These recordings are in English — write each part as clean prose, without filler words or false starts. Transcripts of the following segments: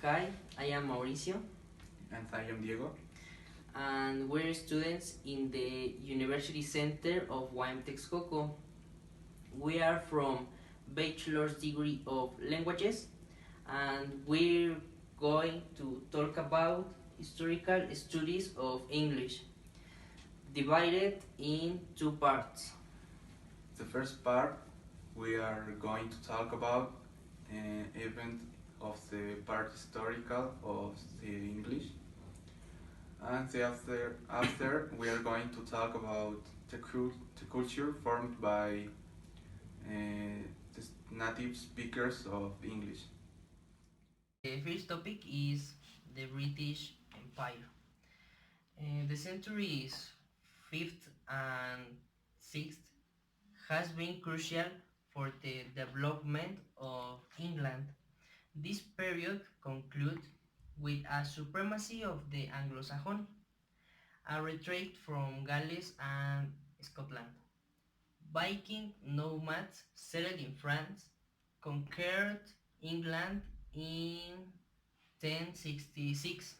Hi, I am Mauricio, And I am Diego. and we're students in the University Center of UAM Texcoco. We are from Bachelor's Degree of Languages, and we're going to talk about historical studies of English, divided in two parts. The first part, we are going to talk about an event of the part historical of the English. And after we are going to talk about the culture formed by the native speakers of English. The first topic is the British Empire. The centuries 5th and 6th has been crucial for the development of England. This period concludes with a supremacy of the Anglo-Saxon, a retreat from Gales and Scotland. Viking nomads settled in France, conquered England in 1066.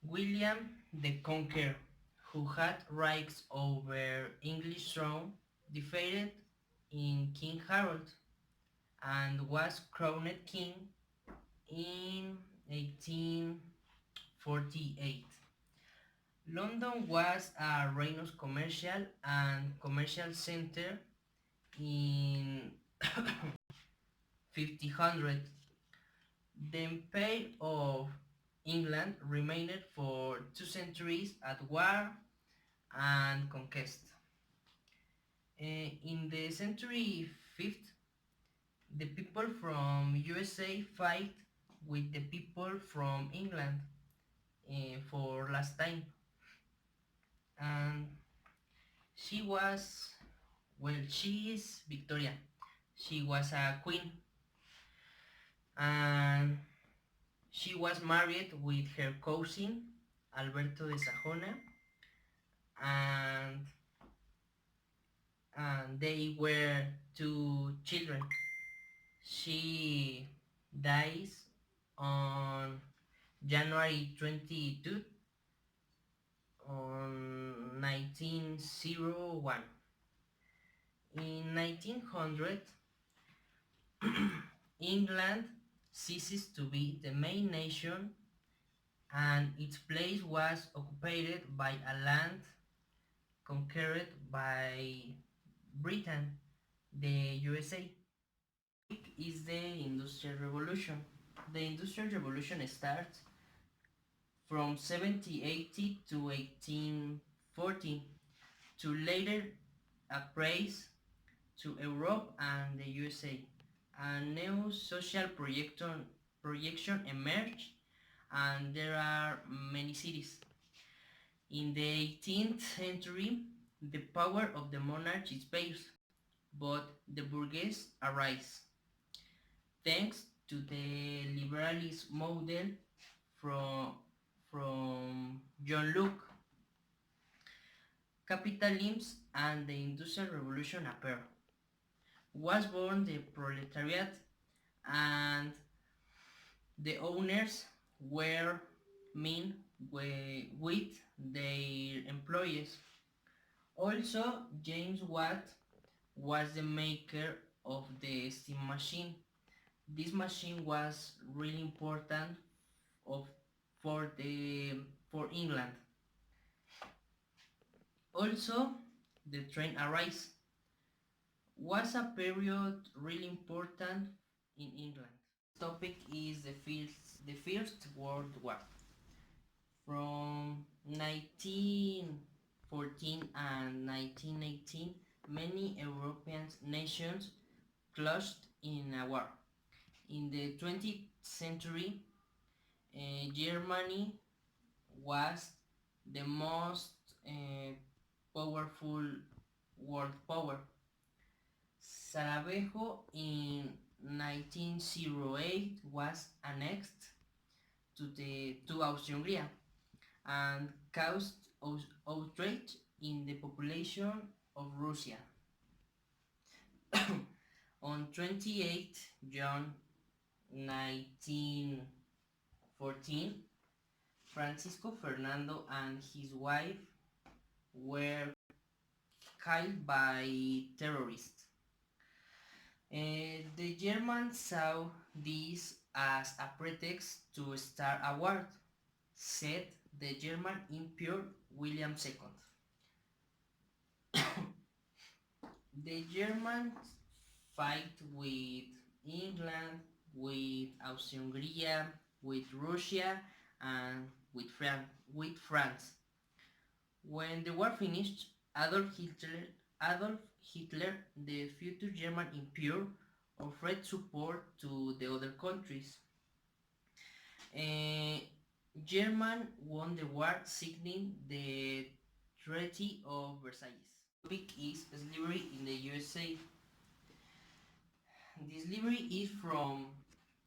William the Conqueror, who had rights over English throne, defeated in King Harold and was crowned king in 1848. London was a Renaissance commercial center in 1500. The Empire of England remained for 2 centuries at war and conquest. In the century 5th, the people from USA fight with the people from England for last time, and she was, she is Victoria. She was a queen, and she was married with her cousin Alberto de Sajona, and they were two children. She dies on January 22 on 1901. In 1900, England ceases to be the main nation and its place was occupied by a land conquered by Britain, the USA. Is the Industrial Revolution. The Industrial Revolution starts from 1780 to 1840 to later appraise to Europe and the USA. A new social projection emerged and there are many cities. In the 18th century, the power of the monarch is based, but the bourgeois arise. Thanks to the liberalist model from, from John Locke, capitalism and the Industrial Revolution appear. Was born the proletariat and the owners were men with their employees. Also, James Watt was the maker of the steam machine. This machine was really important of, for England. Also, the train arise was a period really important in England. Topic is the First World War. From 1914 and 1918, many European nations clashed in a war. In the 20th century, Germany was the most powerful world power. Sarajevo in 1908 was annexed to Austria-Hungary and caused outrage in the population of Russia. On 28 June 1914, Francisco Fernando and his wife were killed by terrorists. The Germans saw this as a pretext to start a war, said the German Emperor William II. The Germans fight with England, with Austria-Hungary, with Russia, and with France. When the war finished, Adolf Hitler, the future German emperor, offered support to the other countries. Uh, Germany won the war, signing the Treaty of Versailles. Topic is slavery in the USA. The slavery is from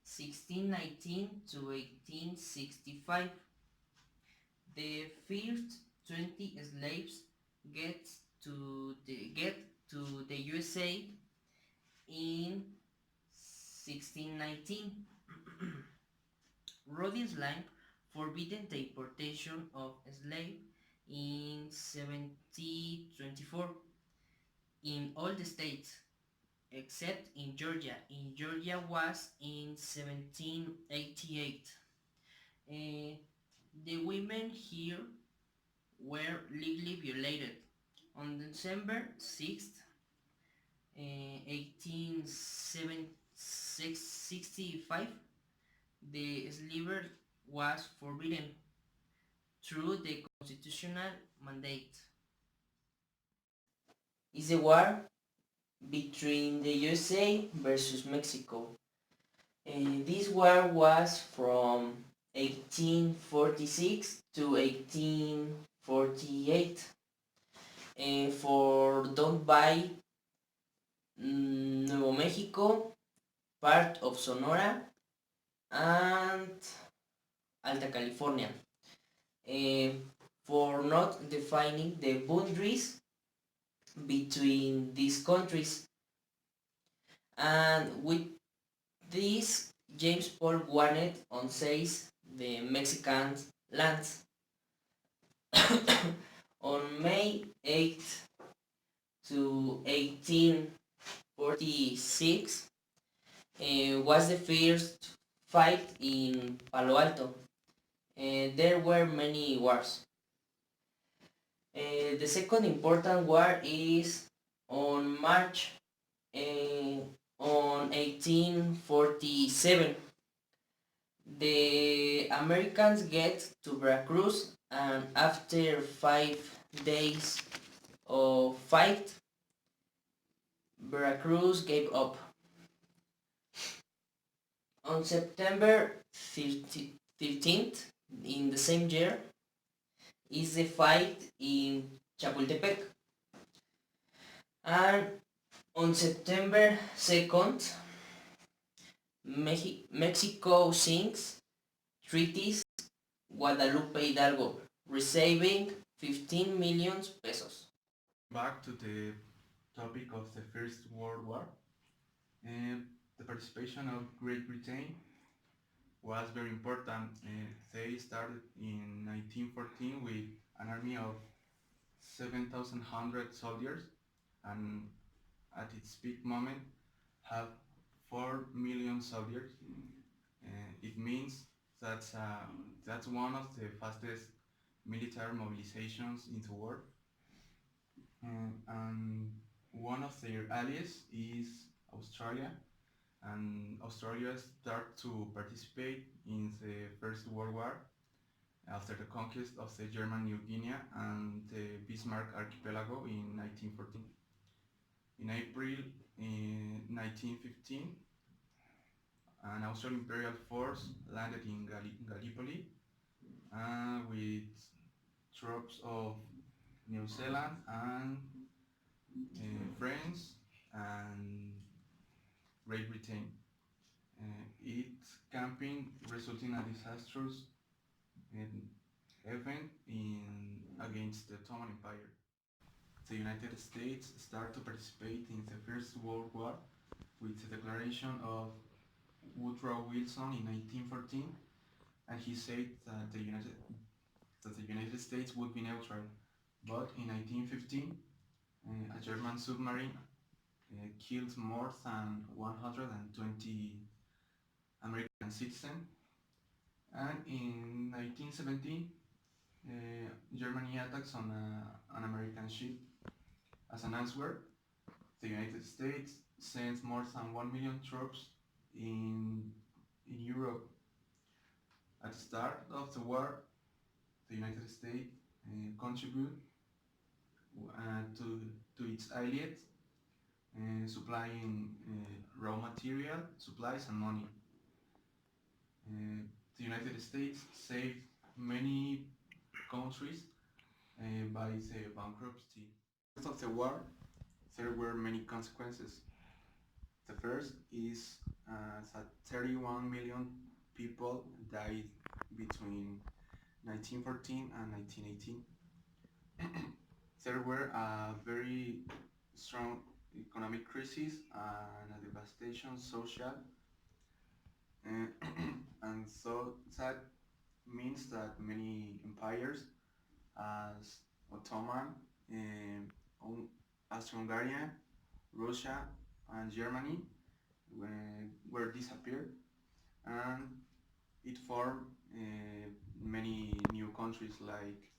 1619 to 1865. The first 20 slaves get to the USA in 1619. Rhode Island forbidden the importation of slaves in 1724 in all the states except in Georgia. In Georgia was in 1788. Uh, the women here were legally violated. On December 6th, 1865, the slavery was forbidden through the constitutional mandate. Is a war between the USA versus Mexico. This war was from 1846 to 1848 for Don't Buy, Nuevo Mexico, part of Sonora, and Alta California, uh, for not defining the boundaries between these countries. And with this, James Paul wanted on says the Mexican lands. On May 8th to 1846 was the first fight in Palo Alto. There were many wars. The second important war is on March on 1847. The Americans get to Veracruz, and after 5 days of fight, Veracruz gave up. On September 13th, in the same year, is the fight in Chapultepec. And on September 2nd, Mexico signs treaties Guadalupe Hidalgo, receiving 15 million pesos. Back to the topic of the First World War, and the participation of Great Britain was very important. They started in 1914 with an army of 7,100 soldiers, and at its peak moment have 4 million soldiers. It means that's one of the fastest military mobilizations in the world. And one of their allies is Australia, and Australia started to participate in the First World War after the conquest of the German New Guinea and the Bismarck Archipelago in 1914. In April in 1915, an Austrian Imperial force landed in Gallipoli with troops of New Zealand and France and Great Britain. Its camping resulted in a disastrous event against the Ottoman Empire. The United States started to participate in the First World War with the declaration of Woodrow Wilson in 1914, and he said that the United States would be neutral. But in 1915, a German submarine killed more than 120 American citizens, and in 1917, Germany attacks on an American ship. As an answer, the United States sends more than 1 million troops in Europe. At the start of the war, the United States contribute to its allies, supplying raw material, supplies, and money. The United States saved many countries by the bankruptcy. Of the war, there were many consequences. The first is that 31 million people died between 1914 and 1918. There were a very strong economic crisis and a devastation social, and so that means that many empires as Ottoman, Austro-Hungarian, Russia, and Germany were disappeared, and it formed many new countries like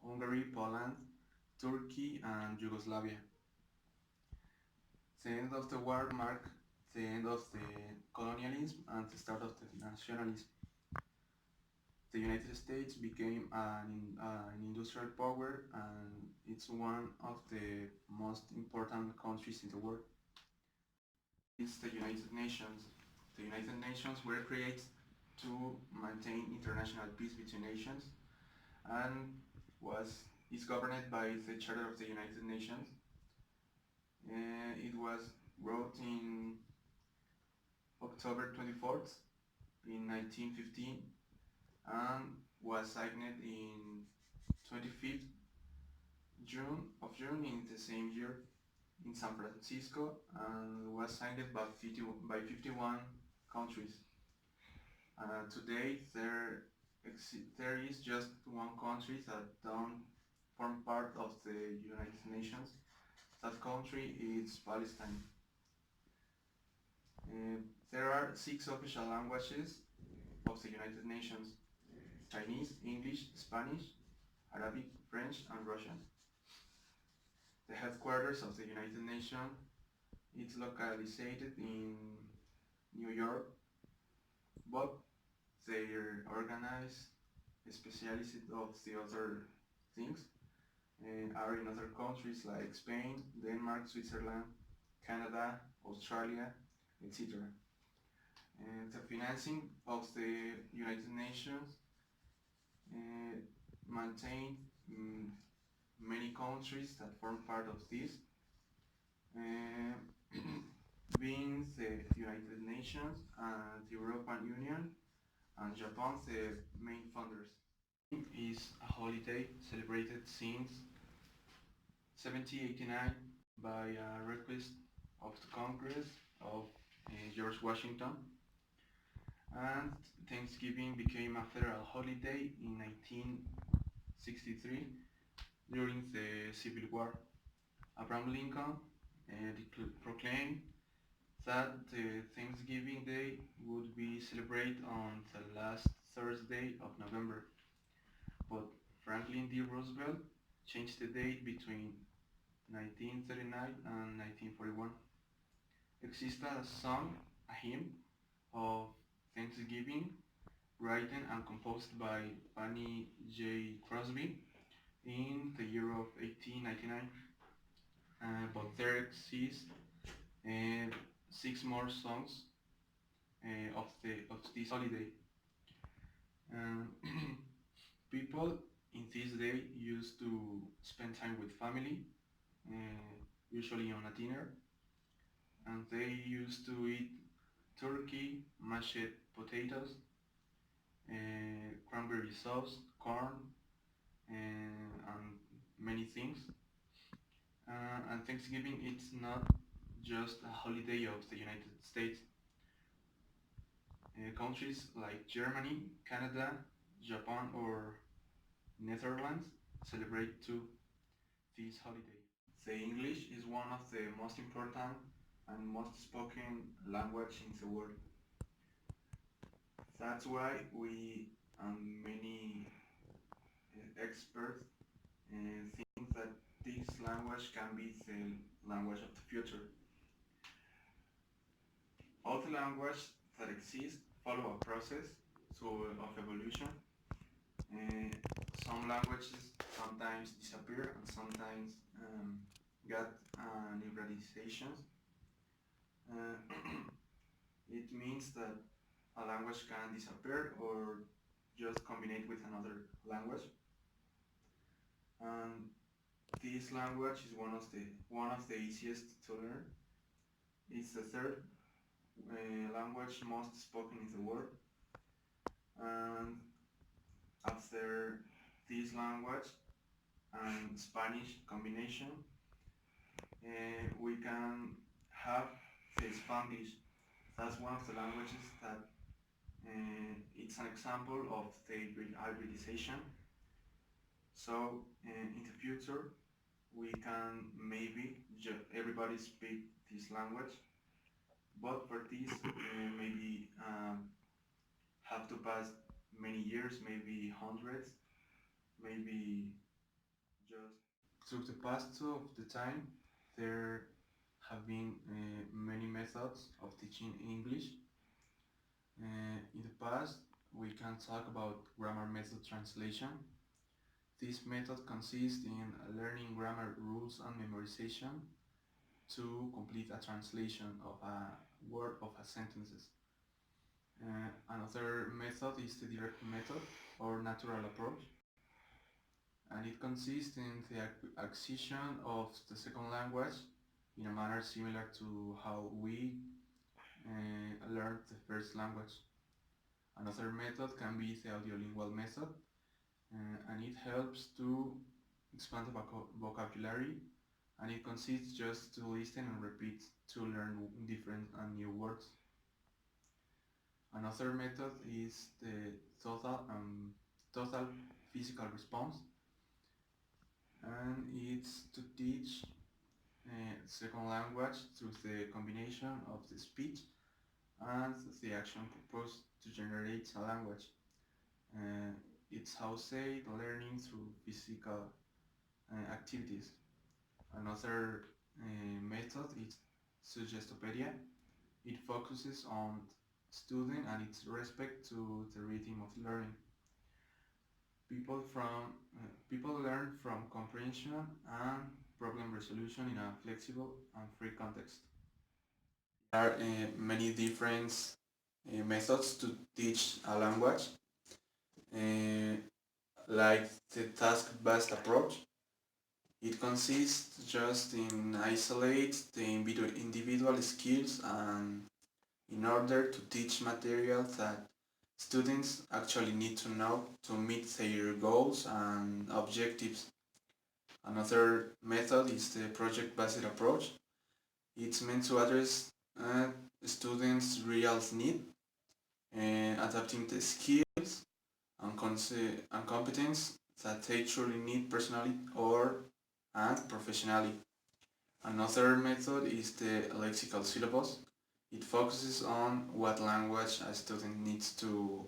Hungary, Poland, Turkey, and Yugoslavia. The end of the war marked the end of the colonialism and the start of the nationalism. The United States became an industrial power, and it's one of the most important countries in the world. It's the United Nations. The United Nations were created to maintain international peace between nations, and is governed by the Charter of the United Nations. It was wrote in October 24th in 1915 and was signed in 25th June in the same year in San Francisco, and was signed by 51 countries. Today there is just one country that don't form part of the United Nations. That country is Palestine. There are 6 official languages of the United Nations: Chinese, English, Spanish, Arabic, French, and Russian. The headquarters of the United Nations is localized in New York, but they organize specialists of the other things are in other countries like Spain, Denmark, Switzerland, Canada, Australia, etc. And the financing of the United Nations maintain many countries that form part of this, being the United Nations and the European Union and Japan the main funders. Is a holiday celebrated since 1789 by a request of the Congress of George Washington, and Thanksgiving became a federal holiday in 1963 during the Civil War. Abraham Lincoln proclaimed that the Thanksgiving Day would be celebrated on the last Thursday of November, but Franklin D. Roosevelt changed the date between 1939 and 1941. Exists a song, a hymn of Thanksgiving, written and composed by Fanny J. Crosby in the year of 1899. But there exist 6 more songs of this holiday. People in this day used to spend time with family, usually on a dinner, and they used to eat turkey, mashed potatoes, cranberry sauce, corn, and many things. And Thanksgiving it's not just a holiday of the United States. Countries like Germany, Canada, Japan, or Netherlands celebrate too this holiday. The English is one of the most important and most spoken language in the world. That's why we and many experts think that this language can be the language of the future. All the languages that exist follow a process of evolution. Uh, some languages sometimes disappear and sometimes get new gradations. Uh, it means that a language can disappear or just combine with another language. And this language is one of the easiest to learn. It's the third language most spoken in the world. And after this language and Spanish combination, we can have the Spanglish. That's one of the languages that it's an example of the hybridization. So in the future, we can maybe everybody speak this language, but for this, maybe have to pass many years, maybe hundreds, maybe just through the past of the time, there have been many methods of teaching English. In the past, we can talk about grammar method translation. This method consists in learning grammar rules and memorization to complete a translation of a word of a sentences. Another method is the direct method or natural approach, and it consists in the acquisition of the second language in a manner similar to how we learned the first language. Another method can be the audiolingual method, and it helps to expand the vocabulary, and it consists just to listen and repeat to learn different and new words. Another method is the total physical response, and it's to teach second language through the combination of the speech and the action proposed to generate a language. Uh, it's how say learning through physical activities. Another method is suggestopedia. It focuses on student and its respect to the rhythm of learning. People learn from comprehension and problem resolution in a flexible and free context. There are many different methods to teach a language, uh, like the task-based approach. It consists just in isolate the individual skills and in order to teach material that students actually need to know to meet their goals and objectives. Another method is the project-based approach. It's meant to address students' real need and adapting the skills and competence that they truly need personally or and professionally. Another method is the lexical syllabus. It focuses on what language a student needs to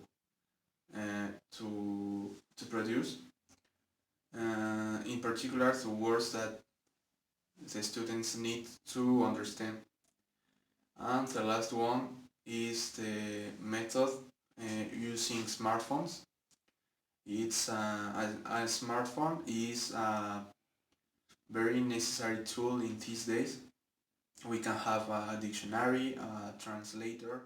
produce. In particular, the words that the students need to understand. And the last one is the method using smartphones. A smartphone is a very necessary tool in these days. We can have a dictionary, a translator,